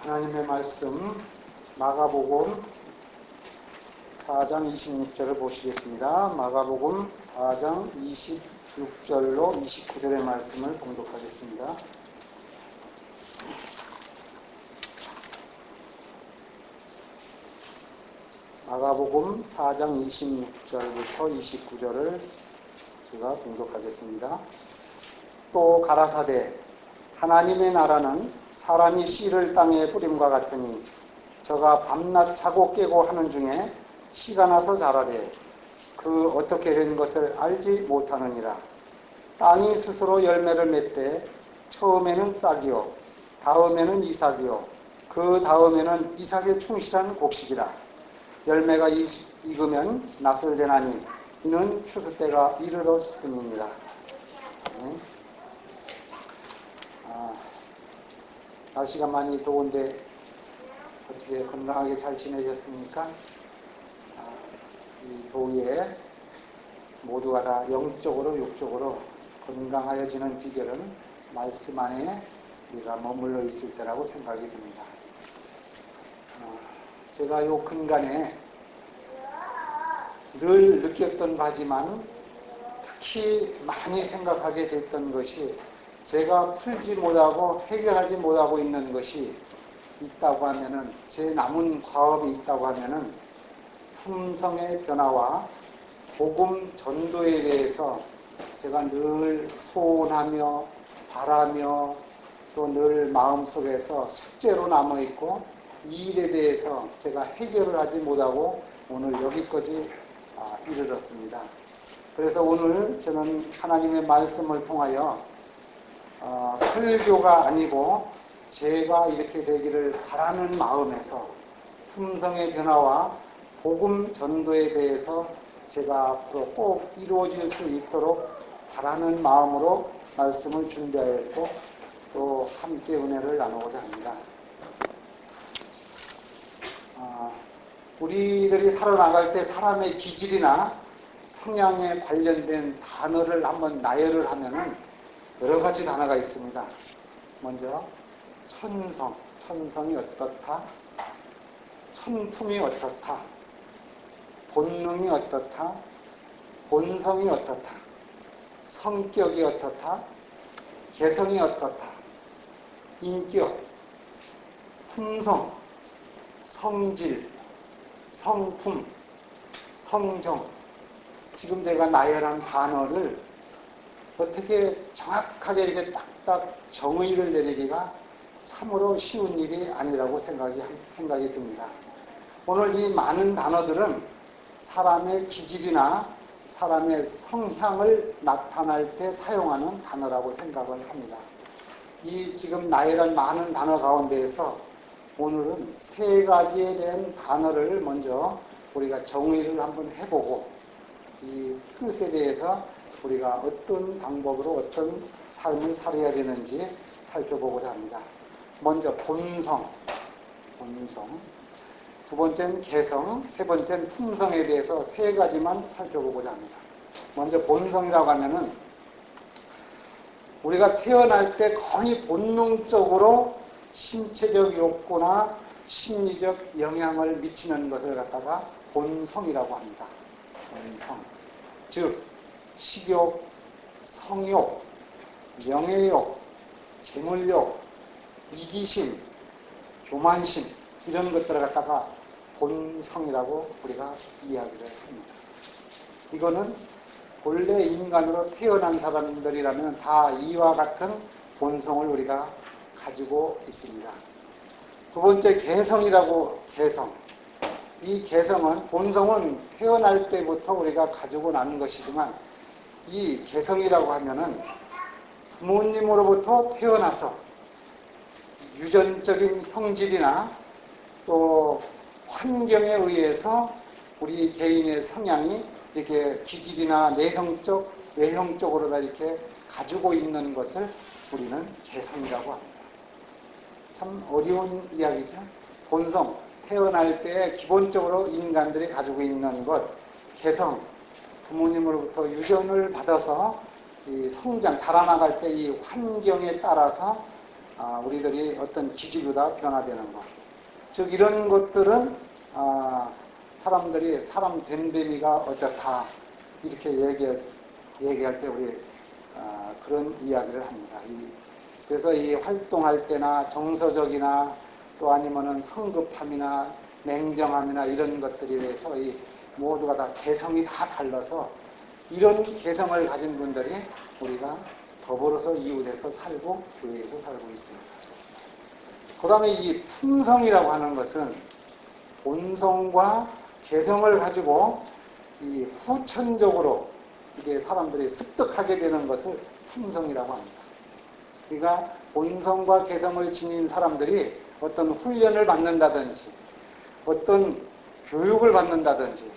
하나님의 말씀 마가복음 4장 26절을 보시겠습니다. 마가복음 4장 26절로 29절의 말씀을 봉독하겠습니다. 마가복음 4장 26절부터 29절을 제가 봉독하겠습니다. 또 가라사대 하나님의 나라는 사람이 씨를 땅에 뿌림과 같으니 저가 밤낮 자고 깨고 하는 중에 씨가 나서 자라되 그 어떻게 된 것을 알지 못하느니라. 땅이 스스로 열매를 맺되 처음에는 싹이요 다음에는 이삭이요 그 다음에는 이삭에 충실한 곡식이라. 열매가 익으면 낫을 내나니 이는 추수 때가 이르렀음이니라. 날씨가 많이 더운데 어떻게 건강하게 잘 지내셨습니까? 이 더위에 모두가 다 영적으로 육적으로 건강하여지는 비결은 말씀 안에 우리가 머물러 있을 때라고 생각이 듭니다. 제가 요 근간에 늘 느꼈던 바지만 특히 많이 생각하게 됐던 것이 제가 풀지 못하고 해결하지 못하고 있는 것이 있다고 하면은, 제 남은 과업이 있다고 하면은 품성의 변화와 복음 전도에 대해서 제가 늘 소원하며 바라며 또 늘 마음속에서 숙제로 남아있고 이 일에 대해서 제가 해결을 하지 못하고 오늘 여기까지 이르렀습니다. 그래서 오늘 저는 하나님의 말씀을 통하여 설교가 아니고 제가 이렇게 되기를 바라는 마음에서 품성의 변화와 복음 전도에 대해서 제가 앞으로 꼭 이루어질 수 있도록 바라는 마음으로 말씀을 준비하였고 또 함께 은혜를 나누고자 합니다. 우리들이 살아나갈 때 사람의 기질이나 성향에 관련된 단어를 한번 나열을 하면은 여러 가지 단어가 있습니다. 먼저 천성, 천성이 어떻다? 천품이 어떻다? 본능이 어떻다? 본성이 어떻다? 성격이 어떻다? 개성이 어떻다? 인격, 품성, 성질, 성품, 성정. 지금 제가 나열한 단어를 어떻게 정확하게 이렇게 딱딱 정의를 내리기가 참으로 쉬운 일이 아니라고 생각이 듭니다. 오늘 이 많은 단어들은 사람의 기질이나 사람의 성향을 나타날 때 사용하는 단어라고 생각을 합니다. 이 지금 나열한 많은 단어 가운데에서 오늘은 세 가지에 대한 단어를 먼저 우리가 정의를 한번 해보고 이 뜻에 대해서 우리가 어떤 방법으로 어떤 삶을 살아야 되는지 살펴보고자 합니다. 먼저 본성, 두 번째는 개성, 세 번째는 품성에 대해서 세 가지만 살펴보고자 합니다. 먼저 본성이라고 하면은 우리가 태어날 때 거의 본능적으로 신체적 욕구나 심리적 영향을 미치는 것을 갖다가 본성이라고 합니다. 본성. 즉 식욕, 성욕, 명예욕, 재물욕, 이기심, 교만심 이런 것들을 갖다가 본성이라고 우리가 이야기를 합니다. 이거는 본래 인간으로 태어난 사람들이라면 다 이와 같은 본성을 우리가 가지고 있습니다. 두 번째 개성이라고. 개성. 이 개성은, 본성은 태어날 때부터 우리가 가지고 나는 것이지만 이 개성이라고 하면은 부모님으로부터 태어나서 유전적인 형질이나 또 환경에 의해서 우리 개인의 성향이 이렇게 기질이나 내성적, 외형적으로 다 이렇게 가지고 있는 것을 우리는 개성이라고 합니다. 참 어려운 이야기죠. 본성, 태어날 때 기본적으로 인간들이 가지고 있는 것, 개성, 부모님으로부터 유전을 받아서 이 성장, 자라나갈 때 이 환경에 따라서 우리들이 어떤 기질로다 변화되는 것. 즉 이런 것들은 사람들이 사람 됨됨이가 어떻다 이렇게 얘기할 때 우리 그런 이야기를 합니다. 그래서 이 활동할 때나 정서적이나 또 아니면은 성급함이나 냉정함이나 이런 것들에 대해서 이 모두가 다 개성이 다 달라서 이런 개성을 가진 분들이 우리가 더불어서 이웃에서 살고 교회에서 살고 있습니다. 그 다음에 이 품성이라고 하는 것은 본성과 개성을 가지고 이 후천적으로 이게 사람들이 습득하게 되는 것을 품성이라고 합니다. 그러니까 본성과 개성을 지닌 사람들이 어떤 훈련을 받는다든지 어떤 교육을 받는다든지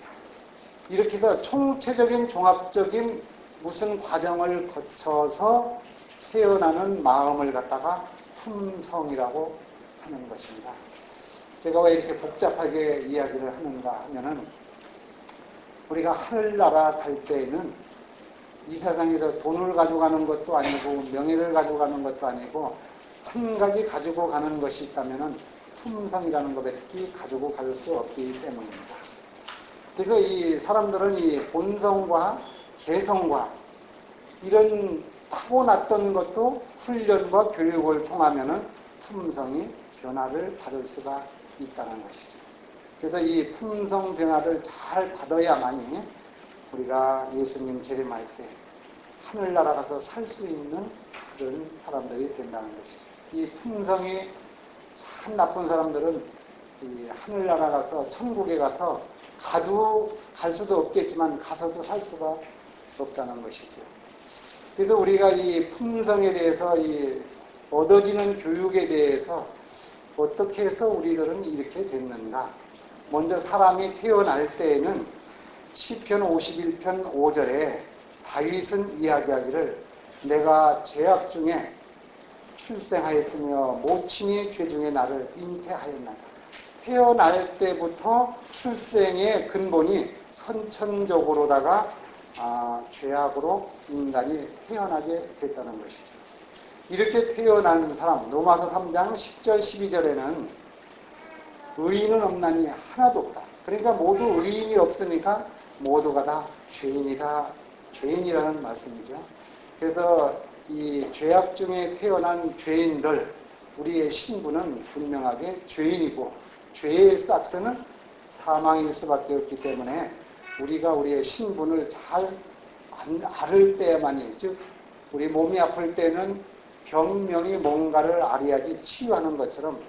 이렇게 해서 총체적인 종합적인 무슨 과정을 거쳐서 태어나는 마음을 갖다가 품성이라고 하는 것입니다. 제가 왜 이렇게 복잡하게 이야기를 하는가 하면은 우리가 하늘나라 갈 때에는 이 세상에서 돈을 가져가는 것도 아니고 명예를 가져가는 것도 아니고 한 가지 가지고 가는 것이 있다면은 품성이라는 것밖에 가지고 갈 수 없기 때문입니다. 그래서 이 사람들은 이 본성과 개성과 이런 타고났던 것도 훈련과 교육을 통하면은 품성이 변화를 받을 수가 있다는 것이죠. 그래서 이 품성 변화를 잘 받아야만이 우리가 예수님 재림할 때 하늘나라 가서 살 수 있는 그런 사람들이 된다는 것이죠. 이 품성이 참 나쁜 사람들은 이 하늘나라 가서 천국에 가서 갈 수도 없겠지만 가서도 살 수가 없다는 것이죠. 그래서 우리가 이 품성에 대해서 이 얻어지는 교육에 대해서 어떻게 해서 우리들은 이렇게 됐는가? 먼저 사람이 태어날 때에는 시편 51편 5절에 다윗은 이야기하기를 내가 죄악 중에 출생하였으며 모친이 죄 중에 나를 잉태하였나이다. 태어날 때부터 출생의 근본이 선천적으로다가 죄악으로 인간이 태어나게 됐다는 것이죠. 이렇게 태어난 사람 로마서 3장 10절 12절에는 의인은 없나니 하나도 없다. 그러니까 모두 의인이 없으니까 모두가 다 죄인이다. 죄인이라는 말씀이죠. 그래서 이 죄악 중에 태어난 죄인들 우리의 신분은 분명하게 죄인이고 죄의 싹스는 사망일 수밖에 없기 때문에 우리가 우리의 신분을 잘 알을 때만이 즉 우리 몸이 아플 때는 병명이 뭔가를 알아야지 치유하는 것처럼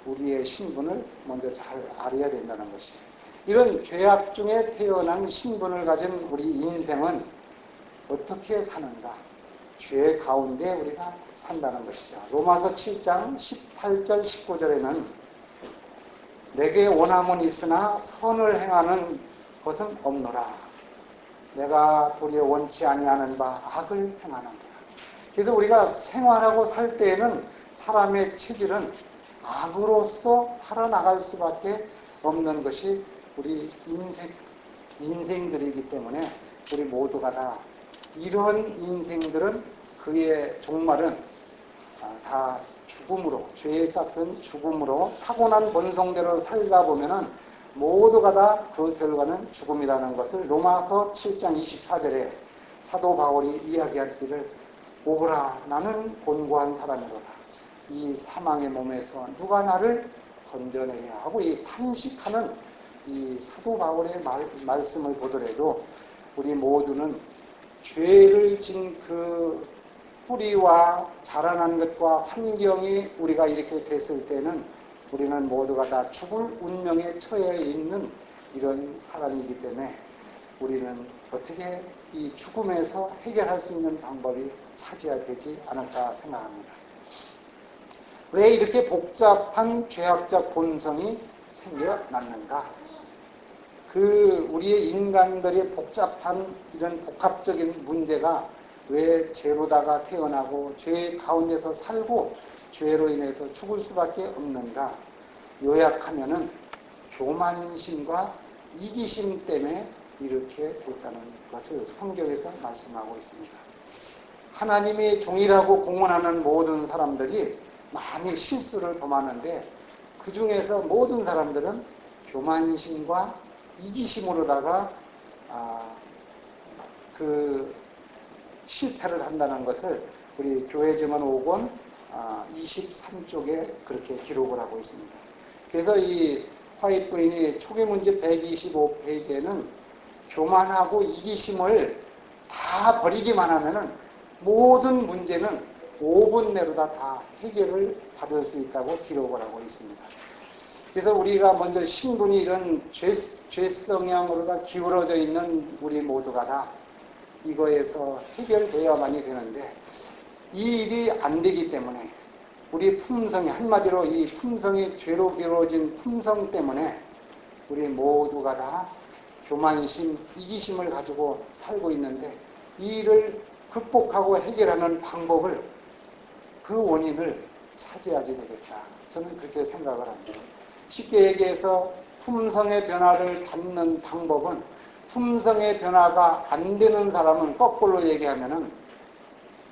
우리의 신분을 먼저 잘 알아야 된다는 것이죠. 이런 죄악 중에 태어난 신분을 가진 우리 인생은 어떻게 사는가? 죄 가운데 우리가 산다는 것이죠. 로마서 7장 18절 19절에는 내게 원함은 있으나 선을 행하는 것은 없노라. 내가 도리어 원치 아니하는 바 악을 행하는도다. 그래서 우리가 생활하고 살 때에는 사람의 체질은 악으로서 살아나갈 수밖에 없는 것이 우리 인생들이기 때문에 우리 모두가 다 이런 인생들은 그의 종말은 다 죽음으로 죄의 싹은 죽음으로 타고난 본성대로 살다 보면은 모두가 다 그 결과는 죽음이라는 것을 로마서 7장 24절에 사도 바울이 이야기하기를 오라 나는 곤고한 사람이로다. 이 사망의 몸에서 누가 나를 건져내야 하고 이 탄식하는 이 사도 바울의 말씀을 보더라도 우리 모두는 죄를 진 그 뿌리와 자라난 것과 환경이 우리가 이렇게 됐을 때는 우리는 모두가 다 죽을 운명에 처해 있는 이런 사람이기 때문에 우리는 어떻게 이 죽음에서 해결할 수 있는 방법이 찾아야 되지 않을까 생각합니다. 왜 이렇게 복잡한 죄악적 본성이 생겨났는가? 우리의 인간들의 복잡한 이런 복합적인 문제가 왜 죄로다가 태어나고 죄 가운데서 살고 죄로 인해서 죽을 수밖에 없는가? 요약하면은 교만심과 이기심 때문에 이렇게 됐다는 것을 성경에서 말씀하고 있습니다. 하나님의 종이라고 공언하는 모든 사람들이 많이 실수를 범하는데 그 중에서 모든 사람들은 교만심과 이기심으로다가 그 실패를 한다는 것을 우리 교회 증언 5권 23쪽에 그렇게 기록을 하고 있습니다. 그래서 이 화이트 부인이 초기 문제 125페이지에는 교만하고 이기심을 다 버리기만 하면은 모든 문제는 5분 내로 다 해결을 받을 수 있다고 기록을 하고 있습니다. 그래서 우리가 먼저 신분이 이런 죄성향으로 다 기울어져 있는 우리 모두가 다 이거에서 해결되어야만이 되는데 이 일이 안 되기 때문에 우리 품성이 한마디로 이 품성이 죄로 기울어진 품성 때문에 우리 모두가 다 교만심, 이기심을 가지고 살고 있는데 이 일을 극복하고 해결하는 방법을 그 원인을 차지하지 되겠다. 저는 그렇게 생각을 합니다. 쉽게 얘기해서 품성의 변화를 받는 방법은 품성의 변화가 안 되는 사람은 거꾸로 얘기하면은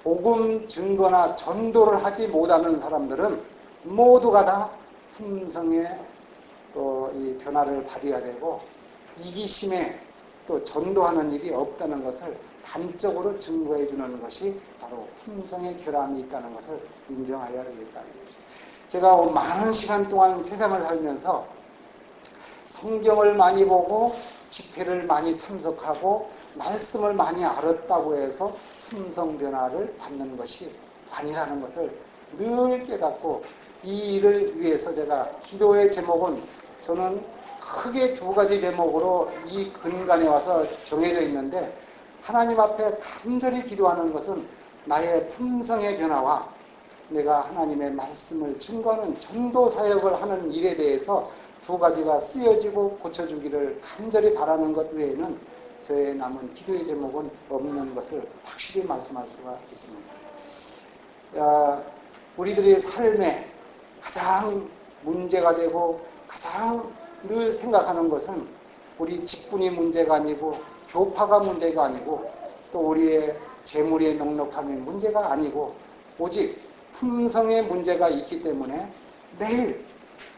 복음 증거나 전도를 하지 못하는 사람들은 모두가 다 품성의 또 이 변화를 받아야 되고 이기심에 또 전도하는 일이 없다는 것을 단적으로 증거해 주는 것이 바로 품성의 결함이 있다는 것을 인정해야 되겠다. 제가 많은 시간 동안 세상을 살면서 성경을 많이 보고 집회를 많이 참석하고 말씀을 많이 알았다고 해서 품성 변화를 받는 것이 아니라는 것을 늘 깨닫고 이 일을 위해서 제가 기도의 제목은 저는 크게 두 가지 제목으로 이 근간에 와서 정해져 있는데 하나님 앞에 간절히 기도하는 것은 나의 품성의 변화와 내가 하나님의 말씀을 증거하는 전도 사역을 하는 일에 대해서 두 가지가 쓰여지고 고쳐주기를 간절히 바라는 것 외에는 저의 남은 기도의 제목은 없는 것을 확실히 말씀할 수가 있습니다. 우리들의 삶에 가장 문제가 되고 가장 늘 생각하는 것은 우리 직분이 문제가 아니고 교파가 문제가 아니고 또 우리의 재물의 넉넉함이 문제가 아니고 오직 품성의 문제가 있기 때문에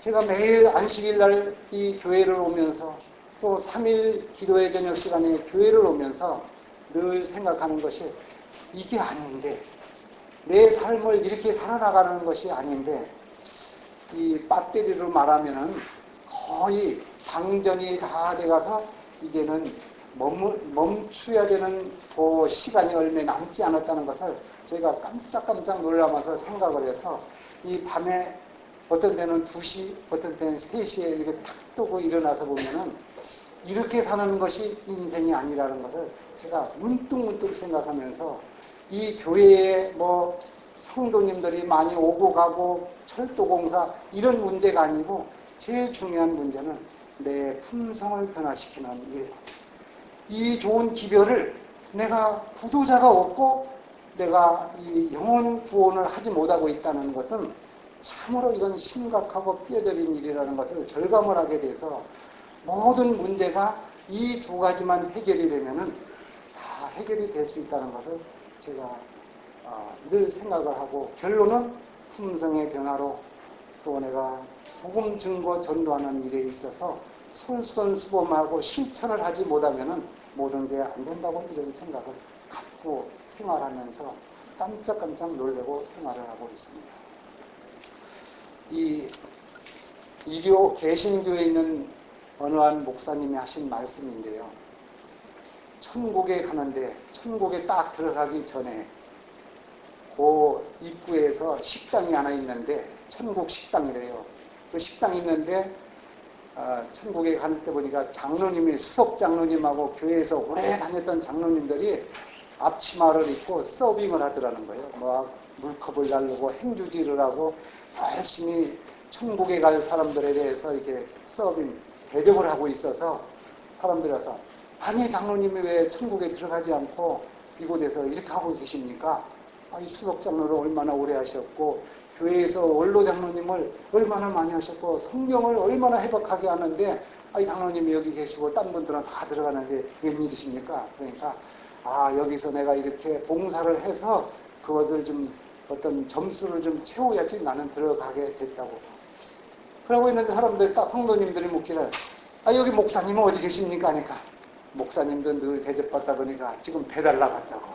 제가 매일 안식일 날 이 교회를 오면서 또 3일 기도의 저녁 시간에 교회를 오면서 늘 생각하는 것이 이게 아닌데 내 삶을 이렇게 살아나가는 것이 아닌데 이 배터리로 말하면은 거의 방전이 다 돼가서 이제는 멈춰야 되는 그 시간이 얼마 남지 않았다는 것을 저희가 깜짝깜짝 놀라면서 생각을 해서 이 밤에 어떤 때는 2시, 어떤 때는 3시에 이렇게 탁 뜨고 일어나서 보면은 이렇게 사는 것이 인생이 아니라는 것을 제가 문득문득 생각하면서 이 교회에 성도님들이 많이 오고 가고 철도공사 이런 문제가 아니고 제일 중요한 문제는 내 품성을 변화시키는 일. 이 좋은 기별을 내가 구도자가 없고 내가 이 영혼 구원을 하지 못하고 있다는 것은 참으로 이건 심각하고 뼈저린 일이라는 것을 절감을 하게 돼서 모든 문제가 이 두 가지만 해결이 되면은 다 해결이 될 수 있다는 것을 제가 늘 생각을 하고 결론은 품성의 변화로 또 내가 복음 증거 전도하는 일에 있어서 솔선수범하고 실천을 하지 못하면은 모든 게 안 된다고 이런 생각을 갖고 생활하면서 깜짝깜짝 놀래고 생활을 하고 있습니다. 이 개신교에 있는 어느 한 목사님이 하신 말씀인데요. 천국에 가는데 천국에 딱 들어가기 전에 그 입구에서 식당이 하나 있는데 천국 식당이래요. 그 식당이 있는데 천국에 갈 때 보니까 장로님이 수석 장로님하고 교회에서 오래 다녔던 장로님들이 앞치마를 입고 서빙을 하더라는 거예요. 물컵을 달르고 행주질을 하고 열심히 천국에 갈 사람들에 대해서 이렇게 대접을 하고 있어서 사람들이 와서 아니 장로님이 왜 천국에 들어가지 않고 이곳에서 이렇게 하고 계십니까? 이 수석 장로를 얼마나 오래 하셨고 교회에서 원로 장로님을 얼마나 많이 하셨고 성경을 얼마나 해박하게 하는데 장로님이 여기 계시고 딴 분들은 다 들어가는데 웬일이십니까? 그러니까 여기서 내가 이렇게 봉사를 해서 그것을 좀 어떤 점수를 좀 채워야지 나는 들어가게 됐다고. 그러고 있는데 사람들이 딱 성도님들이 묻기를 여기 목사님은 어디 계십니까? 하니까 목사님도 늘 대접받다 보니까 지금 배달 나갔다고.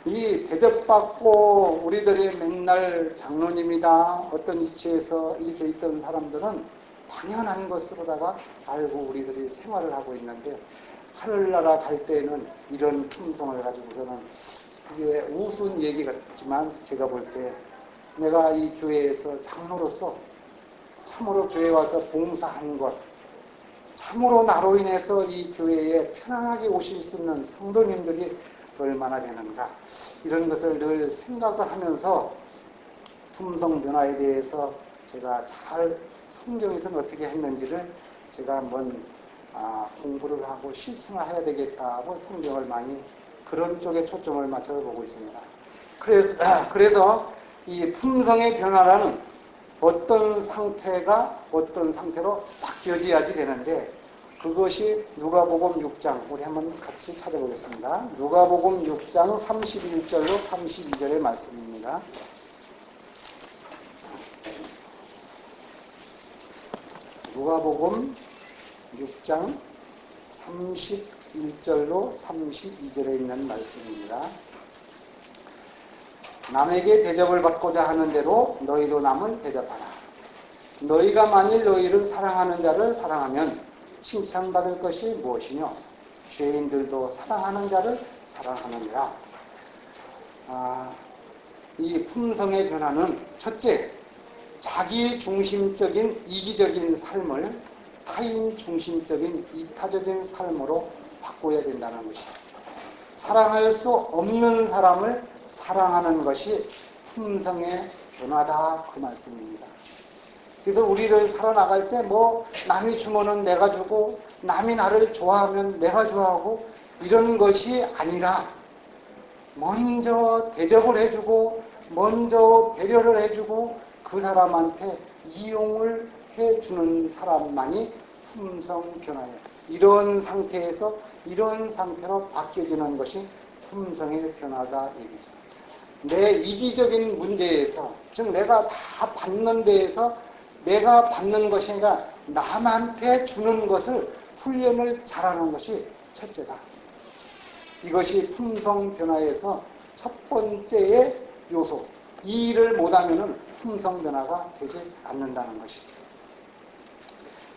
이 대접받고 우리들이 맨날 장로님이다 어떤 위치에서 이렇게 있던 사람들은 당연한 것으로다가 알고 우리들이 생활을 하고 있는데 하늘나라 갈 때에는 이런 품성을 가지고서는 그게 우스운 얘기 같지만 제가 볼 때 내가 이 교회에서 장로로서 참으로 교회에 와서 봉사한 것, 참으로 나로 인해서 이 교회에 편안하게 오실 수 있는 성도님들이 얼마나 되는가, 이런 것을 늘 생각을 하면서 품성 변화에 대해서 제가 잘 성경에서는 어떻게 했는지를 제가 한번 공부를 하고 실천을 해야 되겠다고 성경을 많이 그런 쪽에 초점을 맞춰서 보고 있습니다. 그래서 이 품성의 변화라는 어떤 상태가 어떤 상태로 바뀌어져야지 되는데, 그것이 누가복음 6장, 우리 한번 같이 찾아보겠습니다. 누가복음 6장 31절로 32절의 말씀입니다. 누가복음 6장 31절로 32절에 있는 말씀입니다. 남에게 대접을 받고자 하는 대로 너희도 남을 대접하라. 너희가 만일 너희를 사랑하는 자를 사랑하면 칭찬받을 것이 무엇이뇨? 죄인들도 사랑하는 자를 사랑하느니라. 이 품성의 변화는 첫째, 자기 중심적인 이기적인 삶을 타인 중심적인 이타적인 삶으로 바꿔야 된다는 것이죠. 사랑할 수 없는 사람을 사랑하는 것이 품성의 변화다, 그 말씀입니다. 그래서 우리를 살아나갈 때 남이 주면은 내가 주고 남이 나를 좋아하면 내가 좋아하고 이런 것이 아니라 먼저 대접을 해주고 먼저 배려를 해주고 그 사람한테 이용을 해주는 사람만이 품성 변화예요. 이런 상태에서 이런 상태로 바뀌어지는 것이 품성의 변화다 얘기죠. 내 이기적인 문제에서, 즉 내가 다 받는 데에서 내가 받는 것이 아니라 남한테 주는 것을 훈련을 잘하는 것이 첫째다. 이것이 품성 변화에서 첫 번째의 요소. 이 일을 못하면 품성 변화가 되지 않는다는 것이죠.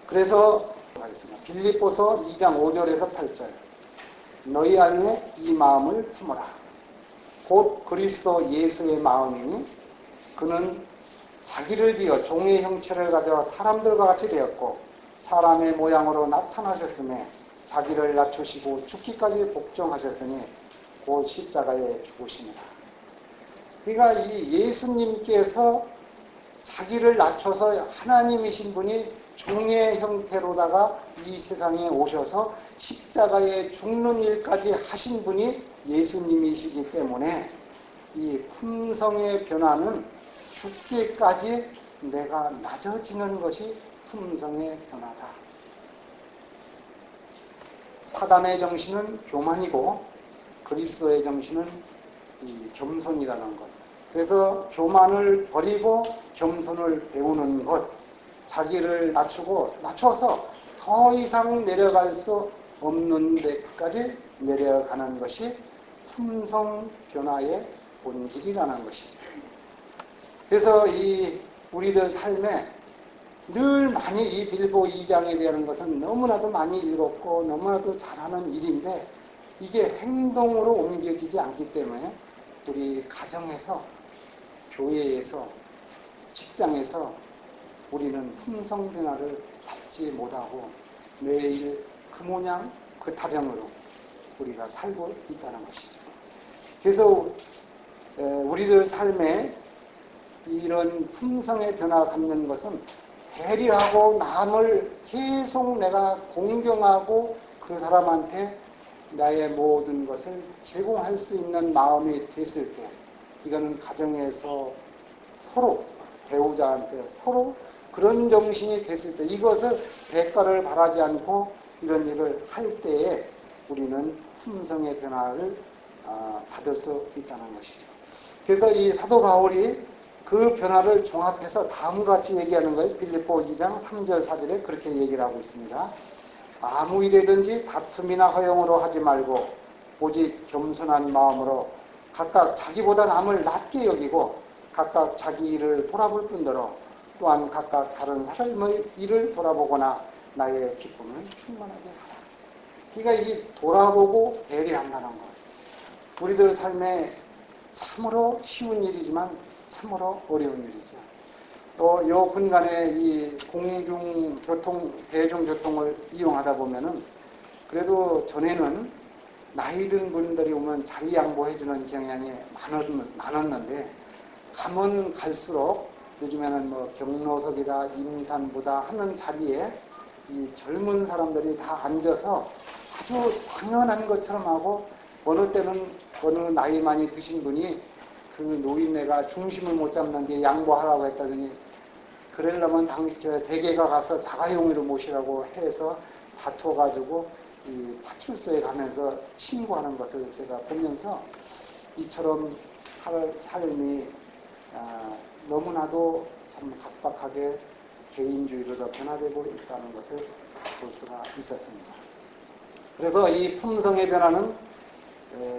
그래서 하겠습니다. 빌립보서 2장 5절에서 8절. 너희 안에 이 마음을 품어라. 곧 그리스도 예수의 마음이니 그는 자기를 비어 종의 형체를 가져 사람들과 같이 되었고 사람의 모양으로 나타나셨으며 자기를 낮추시고 죽기까지 복종하셨으니 곧 십자가에 죽으시니라. 그러니까 이 예수님께서 자기를 낮춰서 하나님이신 분이 종의 형태로다가 이 세상에 오셔서 십자가에 죽는 일까지 하신 분이 예수님이시기 때문에 이 품성의 변화는 죽기까지 내가 낮아지는 것이 품성의 변화다. 사단의 정신은 교만이고 그리스도의 정신은 이 겸손이라는 것. 그래서 교만을 버리고 겸손을 배우는 것, 자기를 낮춰서 더 이상 내려갈 수 없는 데까지 내려가는 것이 품성 변화의 본질이라는 것이죠. 그래서 이 우리들 삶에 늘 많이 이 빌보 2장에 대한 것은 너무나도 많이 읽었고 너무나도 잘하는 일인데 이게 행동으로 옮겨지지 않기 때문에 우리 가정에서, 교회에서, 직장에서 우리는 품성 변화를 받지 못하고 매일 그 모양 그 타령으로 우리가 살고 있다는 것이죠. 그래서 우리들 삶에 이런 품성의 변화가 갖는 것은 배려하고 남을 계속 내가 공경하고 그 사람한테 나의 모든 것을 제공할 수 있는 마음이 됐을 때, 이거는 가정에서 서로 배우자한테 서로 그런 정신이 됐을 때, 이것을 대가를 바라지 않고 이런 일을 할 때에 우리는 품성의 변화를 받을 수 있다는 것이죠. 그래서 이 사도 바울이 그 변화를 종합해서 다음과 같이 얘기하는 거예요. 빌립보 2장 3절 4절에 그렇게 얘기를 하고 있습니다. 아무 일이든지 다툼이나 허용으로 하지 말고 오직 겸손한 마음으로 각각 자기보다 남을 낮게 여기고 각각 자기 일을 돌아볼 뿐더러 또한 각각 다른 사람의 일을 돌아보거나 나의 기쁨을 충만하게 하라. 그러니까 이게 돌아보고 배려한다는 것. 우리들 삶에 참으로 쉬운 일이지만 참으로 어려운 일이죠. 또 요 근간에 이 공중교통, 대중교통을 이용하다 보면은 그래도 전에는 나이 든 분들이 오면 자리 양보해주는 경향이 많았는데 가면 갈수록 요즘에는 뭐 경로석이다, 임산부다 하는 자리에 이 젊은 사람들이 다 앉아서 아주 당연한 것처럼 하고 어느 때는 어느 나이 많이 드신 분이 그 노인네가 중심을 못 잡는데 양보하라고 했다더니 그러려면 대개가 가서 자가용으로 모시라고 해서 다퉈가지고 이 파출소에 가면서 신고하는 것을 제가 보면서 이처럼 삶이 너무나도 참 각박하게 개인주의로 변화되고 있다는 것을 볼 수가 있었습니다. 그래서 이 품성의 변화는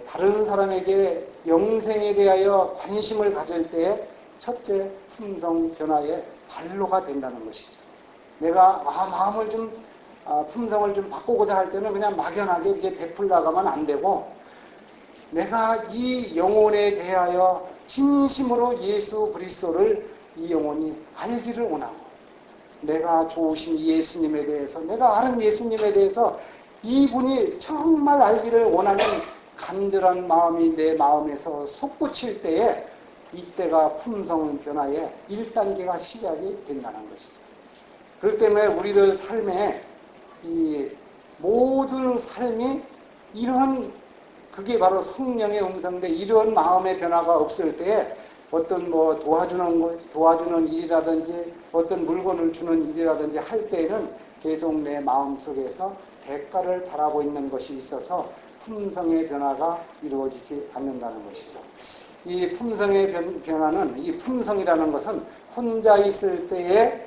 다른 사람에게 영생에 대하여 관심을 가질 때의 첫째 품성 변화의 발로가 된다는 것이죠. 내가 마음을 좀 품성을 좀 바꾸고자 할 때는 그냥 막연하게 이렇게 베풀다가면 안 되고 내가 이 영혼에 대하여 진심으로 예수 그리스도를 이 영혼이 알기를 원하고 내가 좋으신 예수님에 대해서 내가 아는 예수님에 대해서 이분이 정말 알기를 원하는 간절한 마음이 내 마음에서 솟구칠 때에 이때가 품성 변화의 1단계가 시작이 된다는 것이죠. 그렇기 때문에 우리들 삶에 이 모든 삶이 이런 그게 바로 성령의 음성인데 이런 마음의 변화가 없을 때 어떤 뭐 도와주는 일이라든지 어떤 물건을 주는 일이라든지 할 때에는 계속 내 마음 속에서 대가를 바라고 있는 것이 있어서 품성의 변화가 이루어지지 않는다는 것이죠. 이 품성의 변화는 이 품성이라는 것은 혼자 있을 때에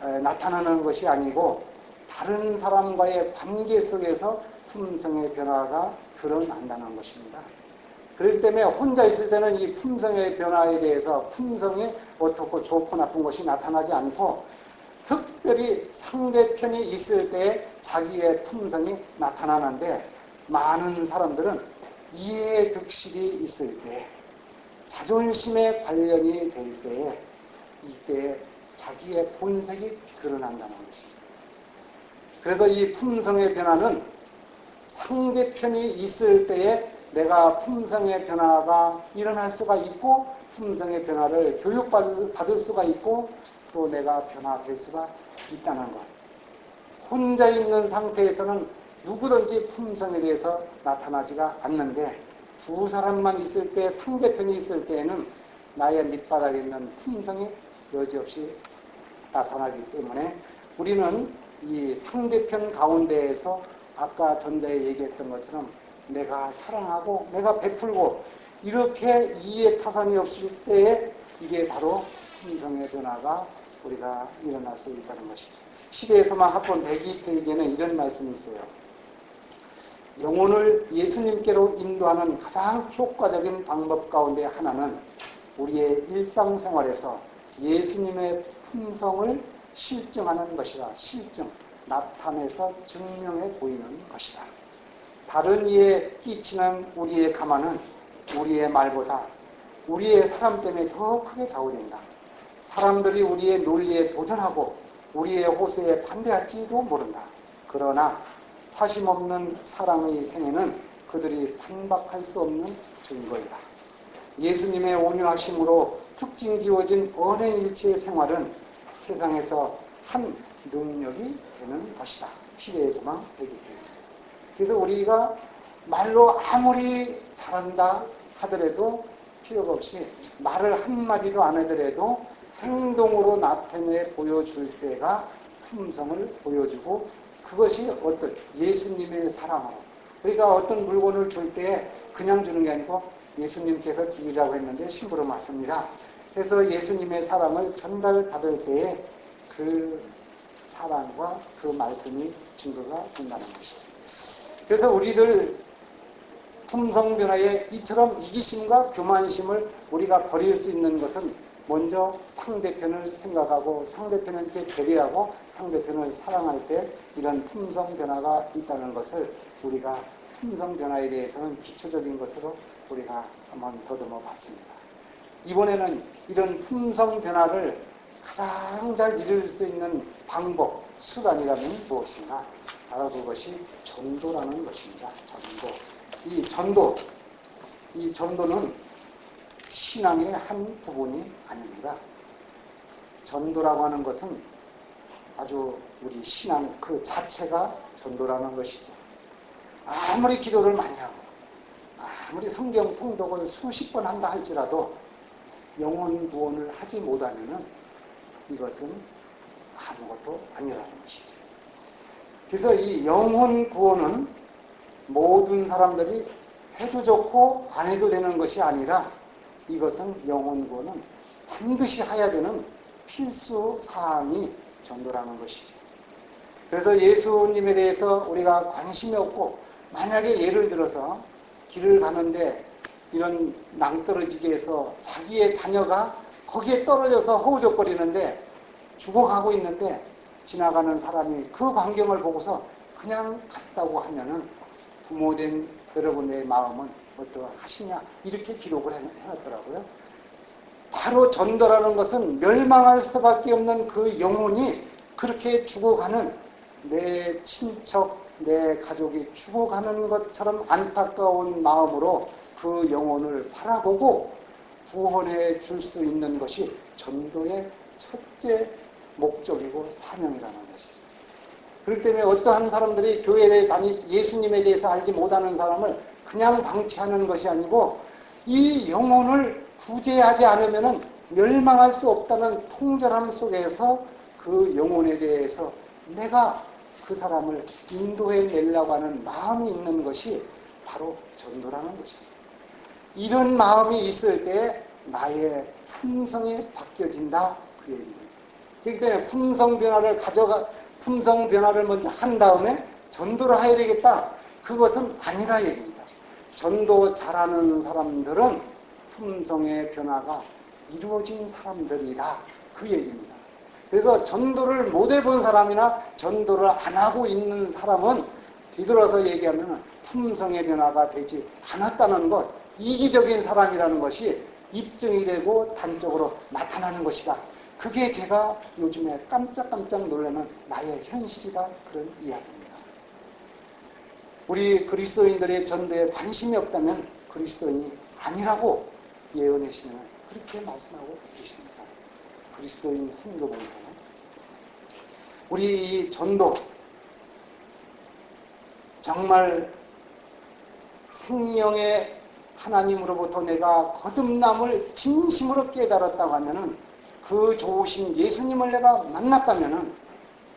나타나는 것이 아니고 다른 사람과의 관계 속에서 품성의 변화가 드러난다는 것입니다. 그렇기 때문에 혼자 있을 때는 이 품성의 변화에 대해서 품성이 어떻고 좋고 나쁜 것이 나타나지 않고 특별히 상대편이 있을 때 자기의 품성이 나타나는데 많은 사람들은 이해의 득실이 있을 때 자존심에 관련이 될 때에 이때 자기의 본색이 드러난다는 것이죠. 그래서 이 품성의 변화는 상대편이 있을 때에 내가 품성의 변화가 일어날 수가 있고 품성의 변화를 교육받을 수가 있고 또 내가 변화될 수가 있다는 것. 혼자 있는 상태에서는 누구든지 품성에 대해서 나타나지가 않는데 두 사람만 있을 때 상대편이 있을 때에는 나의 밑바닥에 있는 품성이 여지없이 나타나기 때문에 우리는 이 상대편 가운데에서 아까 전자에 얘기했던 것처럼 내가 사랑하고 내가 베풀고 이렇게 이해 타산이 없을 때에 이게 바로 품성의 변화가 우리가 일어날 수 있다는 것이죠. 시대의 소망 학본 102페이지에는 이런 말씀이 있어요. 영혼을 예수님께로 인도하는 가장 효과적인 방법 가운데 하나는 우리의 일상생활에서 예수님의 품성을 실증하는 것이다. 실증, 나타내서 증명해 보이는 것이다. 다른 이에 끼치는 우리의 가만은 우리의 말보다 우리의 사람 때문에 더 크게 좌우된다. 사람들이 우리의 논리에 도전하고 우리의 호소에 반대할지도 모른다. 그러나 사심없는 사랑의 생애는 그들이 반박할 수 없는 증거이다. 예수님의 온유하심으로 특징 지어진 언행일치의 생활은 세상에서 한 능력이 되는 것이다. 시대의 소망 102페이지. 그래서 우리가 말로 아무리 잘한다 하더라도 필요가 없이 말을 한마디도 안 하더라도 행동으로 나타내 보여줄 때가 품성을 보여주고 그것이 어떤 예수님의 사랑으로 그러니까 어떤 물건을 줄 때 그냥 주는 게 아니고 예수님께서 드리라고 했는데 심부름 왔습니다. 그래서 예수님의 사랑을 전달받을 때에 그 사랑과 그 말씀이 증거가 된다는 것이죠. 그래서 우리들 품성변화에 이처럼 이기심과 교만심을 우리가 버릴 수 있는 것은 먼저 상대편을 생각하고 상대편한테 배려하고 상대편을 사랑할 때 이런 품성변화가 있다는 것을 우리가 품성변화에 대해서는 기초적인 것으로 우리가 한번 더듬어 봤습니다. 이번에는 이런 품성변화를 가장 잘 이룰 수 있는 방법, 수단이라면 무엇인가? 바로 그것이 전도라는 것입니다. 전도. 이 전도는 신앙의 한 부분이 아닙니다. 전도라고 하는 것은 아주 우리 신앙 그 자체가 전도라는 것이죠. 아무리 기도를 많이 하고 아무리 성경 통독을 수십 번 한다 할지라도 영혼 구원을 하지 못하면은 이것은 아무것도 아니라는 것이죠. 그래서 이 영혼 구원은 모든 사람들이 해도 좋고 안 해도 되는 것이 아니라 이것은 영혼 구원은 반드시 해야 되는 필수 사항이 전도라는 것이죠. 그래서 예수님에 대해서 우리가 관심이 없고 만약에 예를 들어서 길을 가는데 이런 낭떠러지게 해서 자기의 자녀가 거기에 떨어져서 허우적거리는데 죽어가고 있는데 지나가는 사람이 그 광경을 보고서 그냥 갔다고 하면은 부모된 여러분의 마음은 어떠하시냐 이렇게 기록을 해놨더라고요. 바로 전도라는 것은 멸망할 수밖에 없는 그 영혼이 그렇게 죽어가는 내 친척, 내 가족이 죽어가는 것처럼 안타까운 마음으로 그 영혼을 바라보고 구원해 줄 수 있는 것이 전도의 첫째 목적이고 사명이라는 것이죠. 그렇기 때문에 어떠한 사람들이 교회에 예수님에 대해서 알지 못하는 사람을 그냥 방치하는 것이 아니고 이 영혼을 구제하지 않으면 멸망할 수 없다는 통절함 속에서 그 영혼에 대해서 내가 그 사람을 인도해 내려고 하는 마음이 있는 것이 바로 전도라는 것이죠. 이런 마음이 있을 때 나의 품성이 바뀌어진다 그 얘기입니다. 그렇기 때문에 품성 변화를 먼저 한 다음에 전도를 해야 되겠다. 그것은 아니다 얘기입니다. 전도 잘하는 사람들은 품성의 변화가 이루어진 사람들이다. 그 얘기입니다. 그래서 전도를 못 해본 사람이나 전도를 안 하고 있는 사람은 뒤돌아서 얘기하면 품성의 변화가 되지 않았다는 것, 이기적인 사람이라는 것이 입증이 되고 단적으로 나타나는 것이다. 그게 제가 요즘에 깜짝깜짝 놀라는 나의 현실이다. 그런 이야기입니다. 우리 그리스도인들의 전도에 관심이 없다면 그리스도인이 아니라고 예언의 신은 그렇게 말씀하고 계십니다. 그리스도인 선교봉사는 우리 이 전도 정말 생명의 하나님으로부터 내가 거듭남을 진심으로 깨달았다고 하면은 그 좋으신 예수님을 내가 만났다면은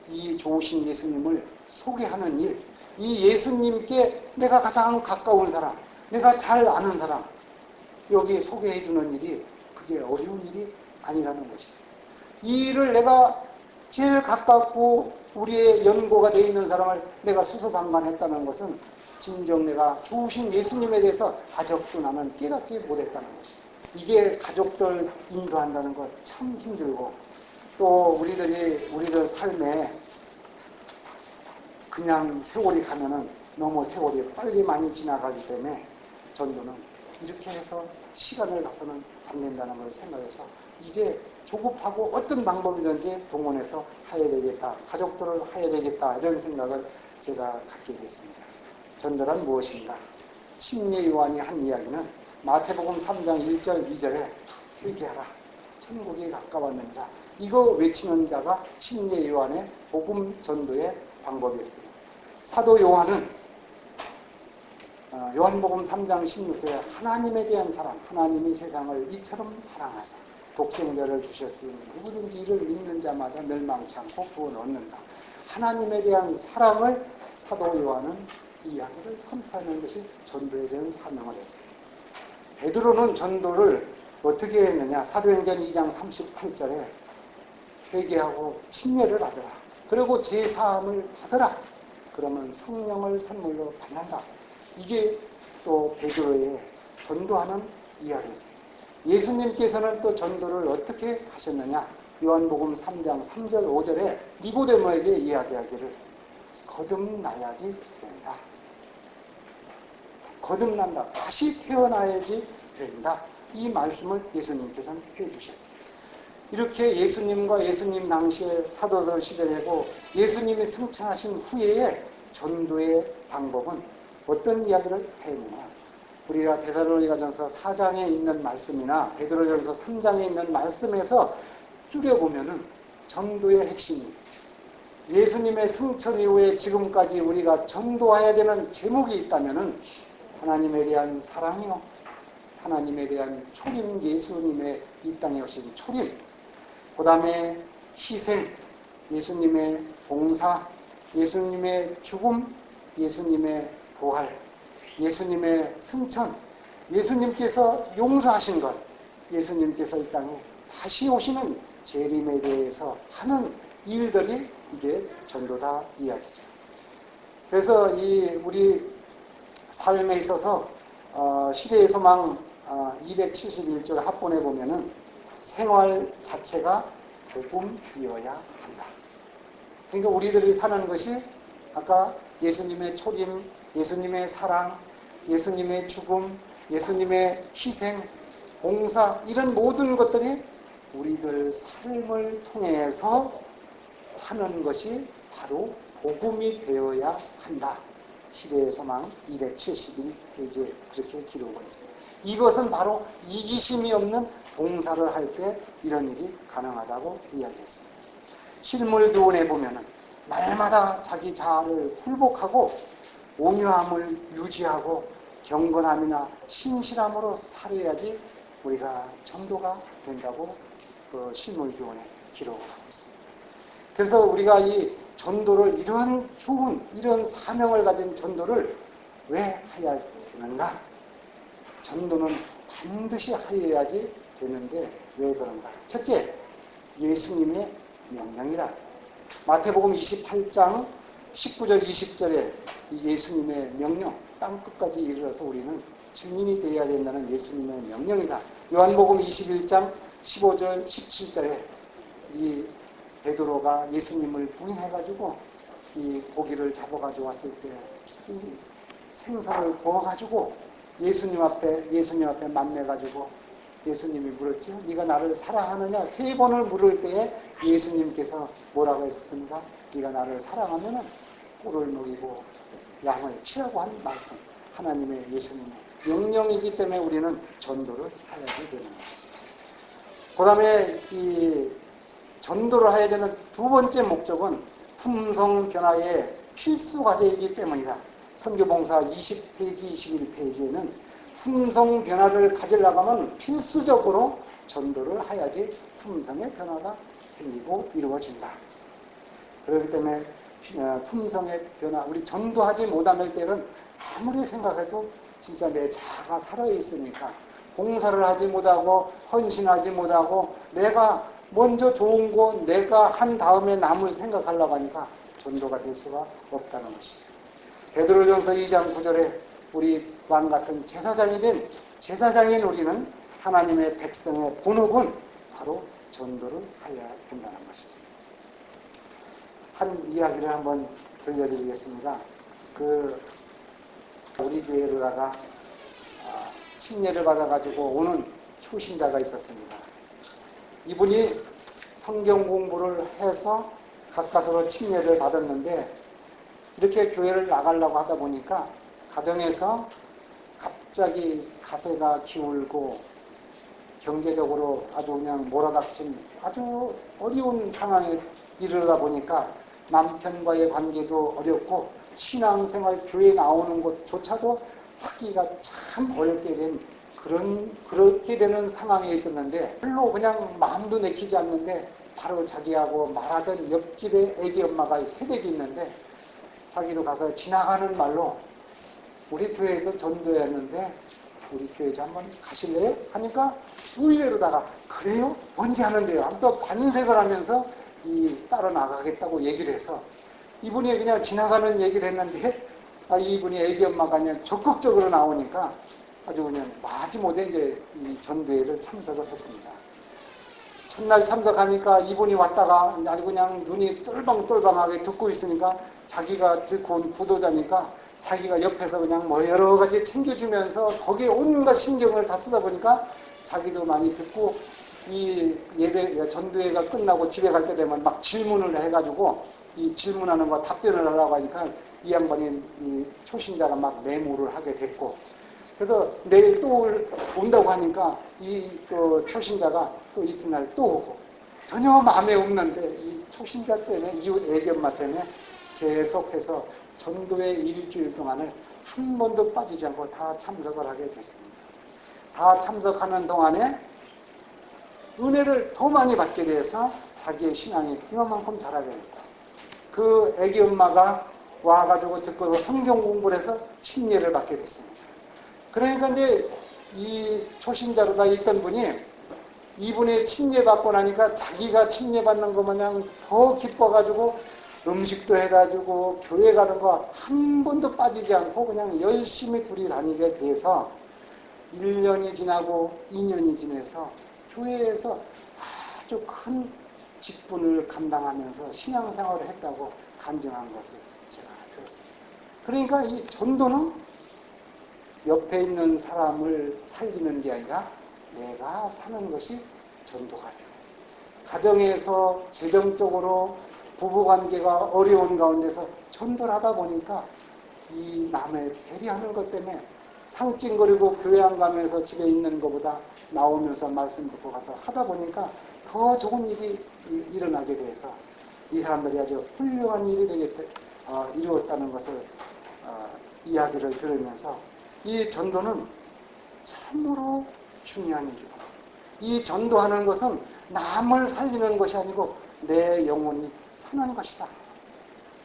이 좋으신 예수님을 소개하는 일, 이 예수님께 내가 가장 가까운 사람, 내가 잘 아는 사람, 여기 소개해 주는 일이 그게 어려운 일이 아니라는 것이죠. 이 일을 내가 제일 가깝고 우리의 연고가 되어 있는 사람을 내가 수소방관했다는 것은 진정 내가 좋으신 예수님에 대해서 아직도 나는 깨닫지 못했다는 것이죠. 이게 가족들 인도한다는 것 참 힘들고 또 우리들 삶에 그냥 세월이 가면은 너무 세월이 빨리 많이 지나가기 때문에 전도는 이렇게 해서 시간을 가서는 안 된다는 걸 생각해서 이제 조급하고 어떤 방법이든지 동원해서 해야 되겠다. 가족들을 해야 되겠다. 이런 생각을 제가 갖게 됐습니다. 전도란 무엇인가? 침례 요한이 한 이야기는 마태복음 3장 1절 2절에 회개하라. 천국이 가까웠느니라. 이거 외치는 자가 침례 요한의 복음 전도의 방법이었어요. 사도 요한은 요한복음 3장 16절에 하나님에 대한 사랑, 하나님이 세상을 이처럼 사랑하사 독생자를 주셨으니 누구든지 이를 믿는 자마다 멸망치 않고 구원을 얻는다. 하나님에 대한 사랑을 사도 요한은 이야기를 선포하는 것이 전도에 대한 사명을 했어요. 베드로는 전도를 어떻게 했느냐. 사도행전 2장 38절에 회개하고 침례를 하더라. 그리고 제사함을 받으라. 그러면 성령을 선물로 받는다. 이게 또 베드로의 전도하는 이야기였어요. 예수님께서는 또 전도를 어떻게 하셨느냐. 요한복음 3장 3절 5절에 니고데모에게 이야기하기를 거듭나야지 된다. 거듭난다. 다시 태어나야지 된다. 이 말씀을 예수님께서는 해주셨어요. 이렇게 예수님과 예수님 당시의 사도들 시대이고 예수님이 승천하신 후에 전도의 방법은 어떤 이야기를 했느냐. 우리가 데살로니가전서 4장에 있는 말씀이나 베드로전서 3장에 있는 말씀에서 줄여보면은 전도의 핵심이 예수님의 승천 이후에 지금까지 우리가 전도해야 되는 제목이 있다면은 하나님에 대한 사랑이요, 하나님에 대한 초림, 예수님의 이 땅에 오신 초림, 그 다음에 희생, 예수님의 봉사, 예수님의 죽음, 예수님의 부활, 예수님의 승천, 예수님께서 용서하신 것, 예수님께서 이 땅에 다시 오시는 재림에 대해서 하는 일들이 이게 전도다 이야기죠. 그래서 우리 삶에 있어서 시대의 소망 271쪽 합본에 보면은 생활 자체가 복음이어야 한다. 그러니까 우리들이 사는 것이 아까 예수님의 초림, 예수님의 사랑, 예수님의 죽음, 예수님의 희생, 봉사 이런 모든 것들이 우리들 삶을 통해서 하는 것이 바로 복음이 되어야 한다. 시대의 소망 271페이지에 그렇게 기록을 했습니다. 이것은 바로 이기심이 없는 봉사를 할 때 이런 일이 가능하다고 이야기했습니다. 실물 교훈에 보면은 날마다 자기 자아를 굴복하고 온유함을 유지하고 경건함이나 신실함으로 살아야지 우리가 전도가 된다고 그 실물 교훈에 기록을 하고 있습니다. 그래서 우리가 이 전도를 이런 사명을 가진 전도를 왜 해야 되는가? 전도는 반드시 하여야지 되는데 왜 그런가? 첫째, 예수님의 명령이다. 마태복음 28장 19절 20절에 이 예수님의 명령, 땅끝까지 이르러서 우리는 증인이 되어야 된다는 예수님의 명령이다. 요한복음 21장 15절 17절에 이 베드로가 예수님을 부인해가지고 이 고기를 잡아가지고 왔을 때 이 생선을 구워가지고 예수님 앞에 만나가지고 예수님이 물었죠. 네가 나를 사랑하느냐? 3번을 물을 때에 예수님께서 뭐라고 했습니까? 네가 나를 사랑하면은 꿀을 먹이고 양을 치라고 한 말씀. 하나님의 예수님의 명령이기 때문에 우리는 전도를 해야지 되는 것이죠. 그 다음에 이 전도를 해야 되는 두 번째 목적은 품성 변화의 필수 과제이기 때문이다. 선교봉사 20페이지, 21페이지에는 품성 변화를 가지려고 하면 필수적으로 전도를 해야지 품성의 변화가 생기고 이루어진다. 그렇기 때문에 품성의 변화, 우리 전도하지 못할 때는 아무리 생각해도 진짜 내 자아가 살아있으니까 봉사를 하지 못하고 헌신하지 못하고 내가 먼저 좋은 거 내가 한 다음에 남을 생각하려고 하니까 전도가 될 수가 없다는 것이죠. 베드로전서 2장 9절에 우리 왕 같은 제사장이 된 제사장인 우리는 하나님의 백성의 본업은 바로 전도를 해야 된다는 것이죠. 한 이야기를 한번 들려드리겠습니다. 우리 교회로다가 침례를 받아가지고 오는 초신자가 있었습니다. 이분이 성경 공부를 해서 가까스로 침례를 받았는데 이렇게 교회를 나가려고 하다 보니까 가정에서 갑자기 가세가 기울고 경제적으로 아주 그냥 몰아닥친 아주 어려운 상황에 이르다 보니까 남편과의 관계도 어렵고 신앙생활 교회에 나오는 것조차도 하기가 참 어렵게 된 그렇게 되는 상황에 있었는데 별로 그냥 마음도 내키지 않는데 바로 자기하고 말하던 옆집에 애기 엄마가 새댁이 있는데 자기도 가서 지나가는 말로 우리 교회에서 전도했는데 우리 교회 좀 한번 가실래요? 하니까 의외로다가 그래요? 언제 하는데요? 하면서 반색을 하면서 따라 나가겠다고 얘기를 해서 이분이 그냥 지나가는 얘기를 했는데 이분이 애기 엄마가 그냥 적극적으로 나오니까 아주 그냥 마지못해 이제 이 전도회를 참석을 했습니다. 첫날 참석하니까 이분이 왔다가 아주 그냥 눈이 똘방똘방하게 듣고 있으니까 자기가 구도자니까 자기가 옆에서 그냥 뭐 여러 가지 챙겨주면서 거기에 온갖 신경을 다 쓰다 보니까 자기도 많이 듣고 이 예배 전도회가 끝나고 집에 갈 때 되면 막 질문을 해가지고 이 질문하는 거 답변을 하려고 하니까 이 양반이 이 초신자가 막 메모를 하게 됐고 그래서 내일 또 온다고 하니까 또 초신자가 또 이튿날 또 오고 전혀 마음에 없는데 이 초신자 때문에 이웃 애기 엄마 때문에 계속해서 전도회 일주일 동안을 한 번도 빠지지 않고 다 참석을 하게 됐습니다. 다 참석하는 동안에 은혜를 더 많이 받게 돼서 자기의 신앙이 이만큼 자라게 됐고 그 애기 엄마가 와가지고 듣고서 성경 공부를 해서 침례를 받게 됐습니다. 그러니까 이제 이 초신자로 다 있던 분이 이분의 침례 받고 나니까 자기가 침례 받는 것 마냥 더 기뻐가지고 음식도 해가지고 교회 가는 거 한 번도 빠지지 않고 그냥 열심히 둘이 다니게 돼서 1년이 지나고 2년이 지나서 교회에서 아주 큰 직분을 감당하면서 신앙생활을 했다고 간증한 것을 제가 들었습니다. 그러니까 이 전도는 옆에 있는 사람을 살리는 게 아니라 내가 사는 것이 전도가 되고 가정에서 재정적으로 부부관계가 어려운 가운데서 전도를 하다 보니까 이 남의 배려하는 것 때문에 상찡거리고 교회 안 가면서 집에 있는 것보다 나오면서 말씀 듣고 가서 하다 보니까 더 좋은 일이 일어나게 돼서 이 사람들이 아주 훌륭한 일이 이루었다는 것을 이야기를 들으면서 이 전도는 참으로 중요한 일이구나. 이 전도하는 것은 남을 살리는 것이 아니고 내 영혼이 사는 것이다.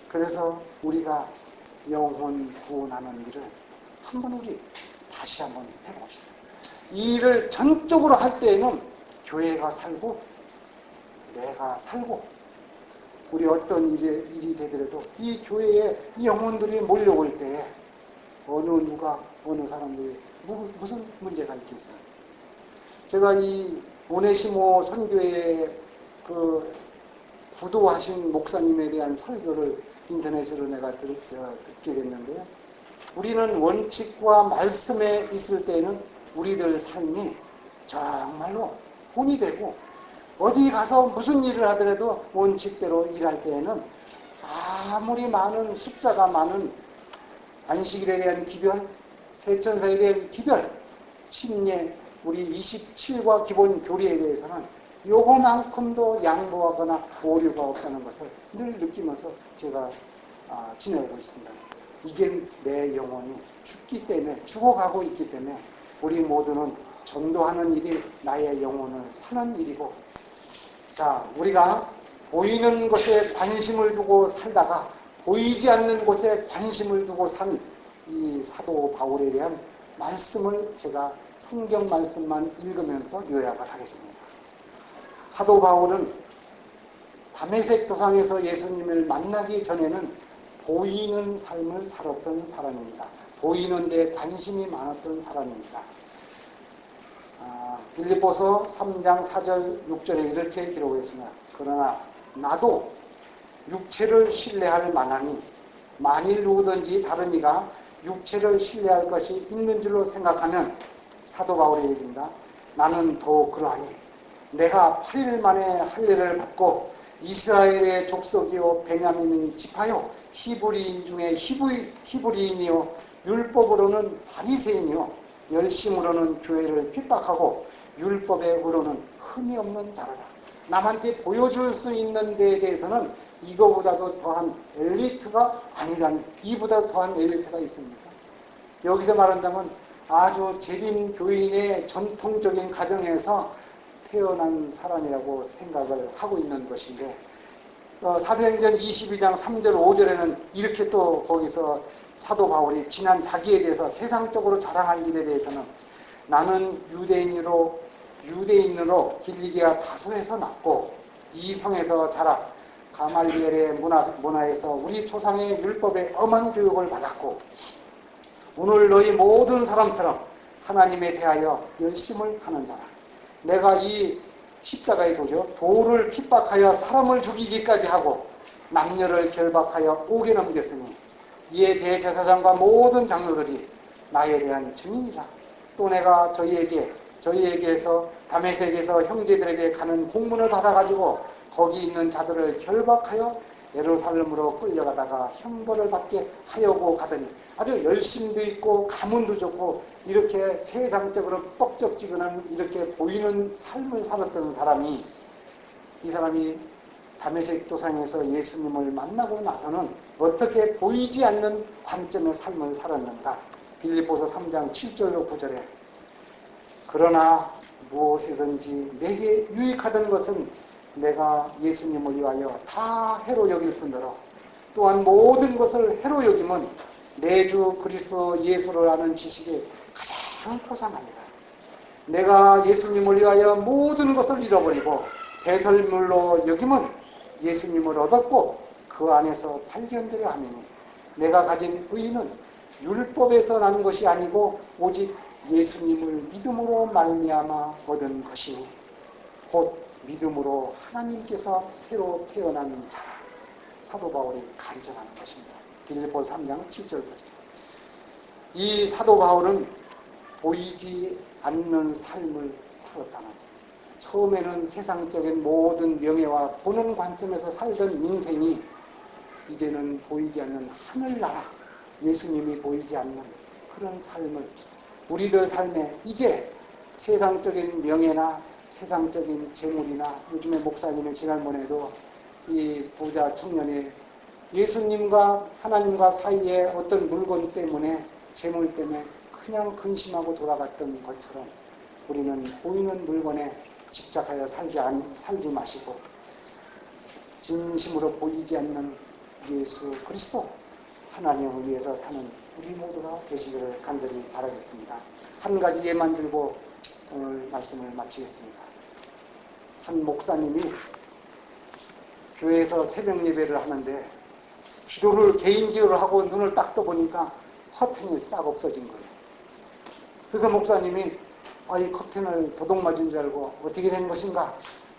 그래서 우리가 영혼 구원하는 일을 한번 우리 다시 한번 해봅시다. 이 일을 전적으로 할 때에는 교회가 살고 내가 살고 우리 어떤 일이 되더라도 이 교회에 이 영혼들이 몰려올 때에 어느 사람들이 무슨 문제가 있겠어요. 제가 이 오네시모 선교회 그 구도하신 목사님에 대한 설교를 인터넷으로 내가 듣게 됐는데 우리는 원칙과 말씀에 있을 때는 우리들 삶이 정말로 혼이 되고 어디 가서 무슨 일을 하더라도 원칙대로 일할 때에는 아무리 많은 숫자가 많은 안식일에 대한 기별, 세천사에 대한 기별, 침례, 우리 27과 기본 교리에 대해서는 요거만큼도 양보하거나 오류가 없다는 것을 늘 느끼면서 제가 지내고 있습니다. 이게 내 영혼이 죽어가고 있기 때문에 우리 모두는 전도하는 일이 나의 영혼을 사는 일이고 자, 우리가 보이는 것에 관심을 두고 살다가 보이지 않는 곳에 관심을 두고 산 이 사도 바울에 대한 말씀을 제가 성경 말씀만 읽으면서 요약을 하겠습니다. 사도 바울은 다메섹 도상에서 예수님을 만나기 전에는 보이는 삶을 살았던 사람입니다. 보이는 데 관심이 많았던 사람입니다. 빌립보서 3장 4절 6절에 이렇게 기록했습니다. 그러나 나도 육체를 신뢰할 만하니 만일 누구든지 다른 이가 육체를 신뢰할 것이 있는 줄로 생각하면 사도 바울의 얘기입니다. 나는 더욱 그러하니 내가 8일 만에 할례를 받고 이스라엘의 족속이요 베냐민의 지파요 히브리인 중에 히브리인이요 율법으로는 바리새인이요 열심으로는 교회를 핍박하고 율법의 의로는 흠이 없는 자로다. 남한테 보여줄 수 있는 데에 대해서는 이거보다도 더한 엘리트가 아니라는 이보다 더한 엘리트가 있습니까? 여기서 말한다면 아주 재림 교인의 전통적인 가정에서 태어난 사람이라고 생각을 하고 있는 것인데 사도행전 22장 3절 5절에는 이렇게 또 거기서 사도 바울이 지난 자기에 대해서 세상적으로 자랑할 일에 대해서는 나는 유대인으로 길리기아 다소에서 났고 이 성에서 자라 가말리엘의 문화에서 우리 조상의 율법에 엄한 교육을 받았고 오늘 너희 모든 사람처럼 하나님에 대하여 열심을 하는 자라. 내가 이 십자가의 도죠. 도를 핍박하여 사람을 죽이기까지 하고 남녀를 결박하여 옥에 넘겼으니 이에 대제사장과 모든 장로들이 나에 대한 증인이라. 또 내가 저희에게서 다메섹에서 형제들에게 가는 공문을 받아가지고 거기 있는 자들을 결박하여 예루살렘으로 끌려가다가 형벌을 받게 하려고 가더니 아주 열심도 있고 가문도 좋고 이렇게 세상적으로 뻑적지근한 이렇게 보이는 삶을 살았던 사람이 이 사람이 다메섹 도상에서 예수님을 만나고 나서는 어떻게 보이지 않는 관점의 삶을 살았는가. 빌립보서 3장 7절로 9절에 그러나 무엇이든지 내게 유익하던 것은 내가 예수님을 위하여 다 해로 여길 뿐더러 또한 모든 것을 해로 여김은 내 주 그리스도 예수를 아는 지식에 가장 포상합니다. 내가 예수님을 위하여 모든 것을 잃어버리고 배설물로 여김은 예수님을 얻었고 그 안에서 발견되려 하느니 내가 가진 의는 율법에서 난 것이 아니고 오직 예수님을 믿음으로 말미암아 얻은 것이니 곧 믿음으로 하나님께서 새로 태어난 자라. 사도 바울이 간증하는 것입니다. 빌립보서 3장 7절까지. 이 사도 바울은 보이지 않는 삶을 살았다는 거예요. 처음에는 세상적인 모든 명예와 보는 관점에서 살던 인생이 이제는 보이지 않는 하늘나라, 예수님이 보이지 않는 그런 삶을 우리들 삶에 이제 세상적인 명예나 세상적인 재물이나 요즘에 목사님이 지난번에도 이 부자 청년이 예수님과 하나님과 사이에 어떤 물건 때문에 재물 때문에 그냥 근심하고 돌아갔던 것처럼 우리는 보이는 물건에 집착하여 살지 마시고 진심으로 보이지 않는 예수 그리스도 하나님을 위해서 사는 우리 모두가 되시기를 간절히 바라겠습니다. 한 가지 예만 들고 오늘 말씀을 마치겠습니다. 한 목사님이 교회에서 새벽 예배를 하는데 개인 기도를 하고 눈을 딱 떠보니까 커튼이 싹 없어진 거예요. 그래서 목사님이 이 커튼을 도둑 맞은 줄 알고 어떻게 된 것인가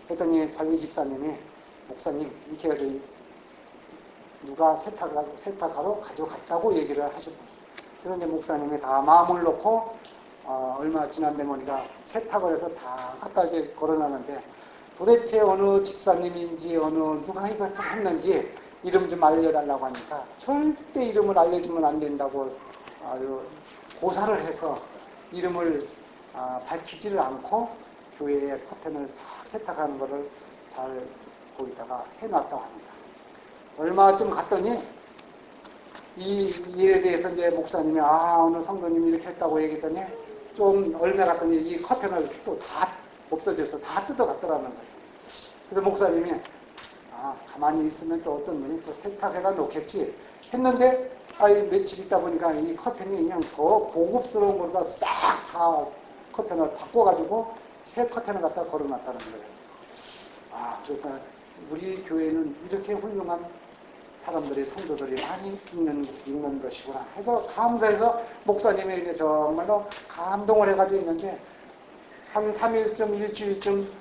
했더니 관리 집사님이 목사님 이렇게 해서 누가 세탁하러 가져갔다고 얘기를 하셨어요. 그래서 이제 목사님이 다 마음을 놓고 얼마 지난 데모니까 세탁을 해서 다 갖다 걸어놨는데 도대체 어느 집사님인지 누가 이것을 했는지 이름 좀 알려달라고 하니까 절대 이름을 알려주면 안 된다고 고사를 해서 이름을 밝히지를 않고 교회의 커튼을 잘 세탁하는 것을 잘 거기다가 해놨다고 합니다. 얼마쯤 갔더니 이 일에 대해서 이제 목사님이 어느 성도님이 이렇게 했다고 얘기했더니 좀 얼마 갔더니 이 커튼을 또 다 없어져서 다 뜯어갔더라는 거예요. 그래서 목사님이 가만히 있으면 또 어떤 분이 또 세탁해다 놓겠지 했는데 며칠 있다 보니까 이 커튼이 그냥 더 고급스러운 걸로 싹 다 커튼을 바꿔가지고 새 커튼을 갖다 걸어놨다는 거예요. 그래서 우리 교회는 이렇게 훌륭한 사람들이 성도들이 많이 있는 것이구나 해서 감사해서 목사님이 이제 정말로 감동을 해가지고 있는데 한 3일쯤 일주일쯤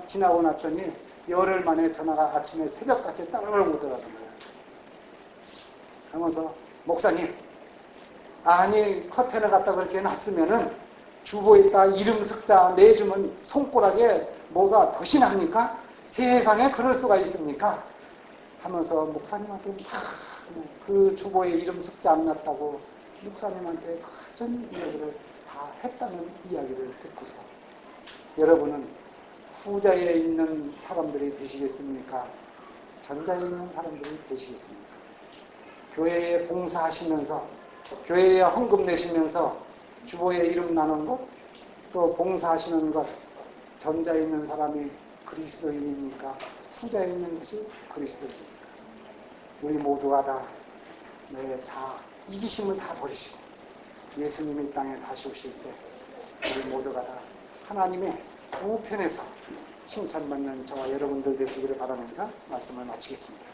지나고 났더니 열흘 만에 전화가 아침에 새벽같이 따르릉 오더라는 거예요. 그러면서 목사님 커튼을 갖다 그렇게 놨으면은 주보에다 이름 석자 내주면 손가락에 뭐가 덫이 납니까? 세상에 그럴 수가 있습니까? 하면서 목사님한테 막 그 주보에 이름 석자 안 놨다고 목사님한테 큰 이야기를 다 했다는 이야기를 듣고서 여러분은 후자에 있는 사람들이 되시겠습니까? 전자에 있는 사람들이 되시겠습니까? 교회에 봉사하시면서 교회에 헌금 내시면서 주보에 이름 나눈 것, 또 봉사하시는 것, 전자에 있는 사람이 그리스도인입니까? 후자에 있는 것이 그리스도인입니까? 우리 모두가 다 이기심을 다 버리시고 예수님이 이 땅에 다시 오실 때 우리 모두가 다 하나님의 우편에서 칭찬받는 저와 여러분들 되시기를 바라면서 말씀을 마치겠습니다.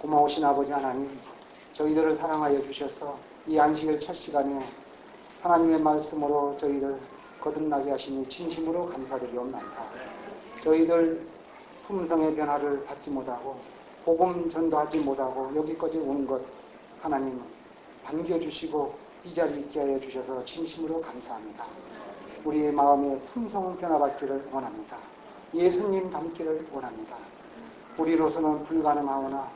고마우신 아버지 하나님, 저희들을 사랑하여 주셔서 이 안식일 첫 시간에 하나님의 말씀으로 저희들 거듭나게 하시니 진심으로 감사드리옵나이다. 저희들 품성의 변화를 받지 못하고 복음 전도하지 못하고 여기까지 온 것 하나님 반겨주시고 이 자리에 있게 하여 주셔서 진심으로 감사합니다. 우리의 마음에 품성 변화받기를 원합니다. 예수님 닮기를 원합니다. 우리로서는 불가능하오나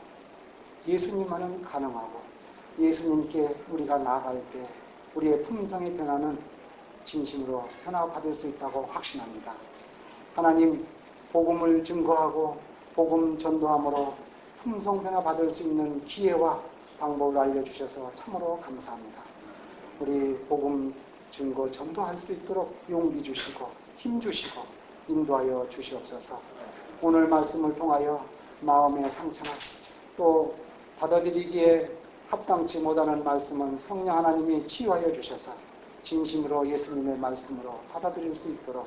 예수님만은 가능하고 예수님께 우리가 나아갈 때 우리의 품성의 변화는 진심으로 변화받을 수 있다고 확신합니다. 하나님, 복음을 증거하고 복음 전도함으로 품성 변화받을 수 있는 기회와 방법을 알려주셔서 참으로 감사합니다. 우리 복음 증거 전도할 수 있도록 용기 주시고 힘 주시고 인도하여 주시옵소서. 오늘 말씀을 통하여 마음의 상처나 또 받아들이기에 합당치 못하는 말씀은 성령 하나님이 치유하여 주셔서 진심으로 예수님의 말씀으로 받아들일 수 있도록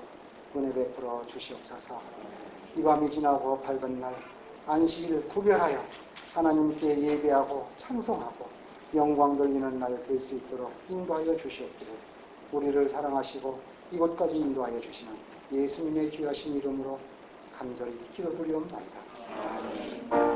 은혜 베풀어 주시옵소서. 이 밤이 지나고 밝은 날 안식일을 구별하여 하나님께 예배하고 찬송하고 영광 돌리는 날 될 수 있도록 인도하여 주시옵기를 우리를 사랑하시고 이곳까지 인도하여 주시는 예수님의 귀하신 이름으로 간절히 기도드리옵나이다.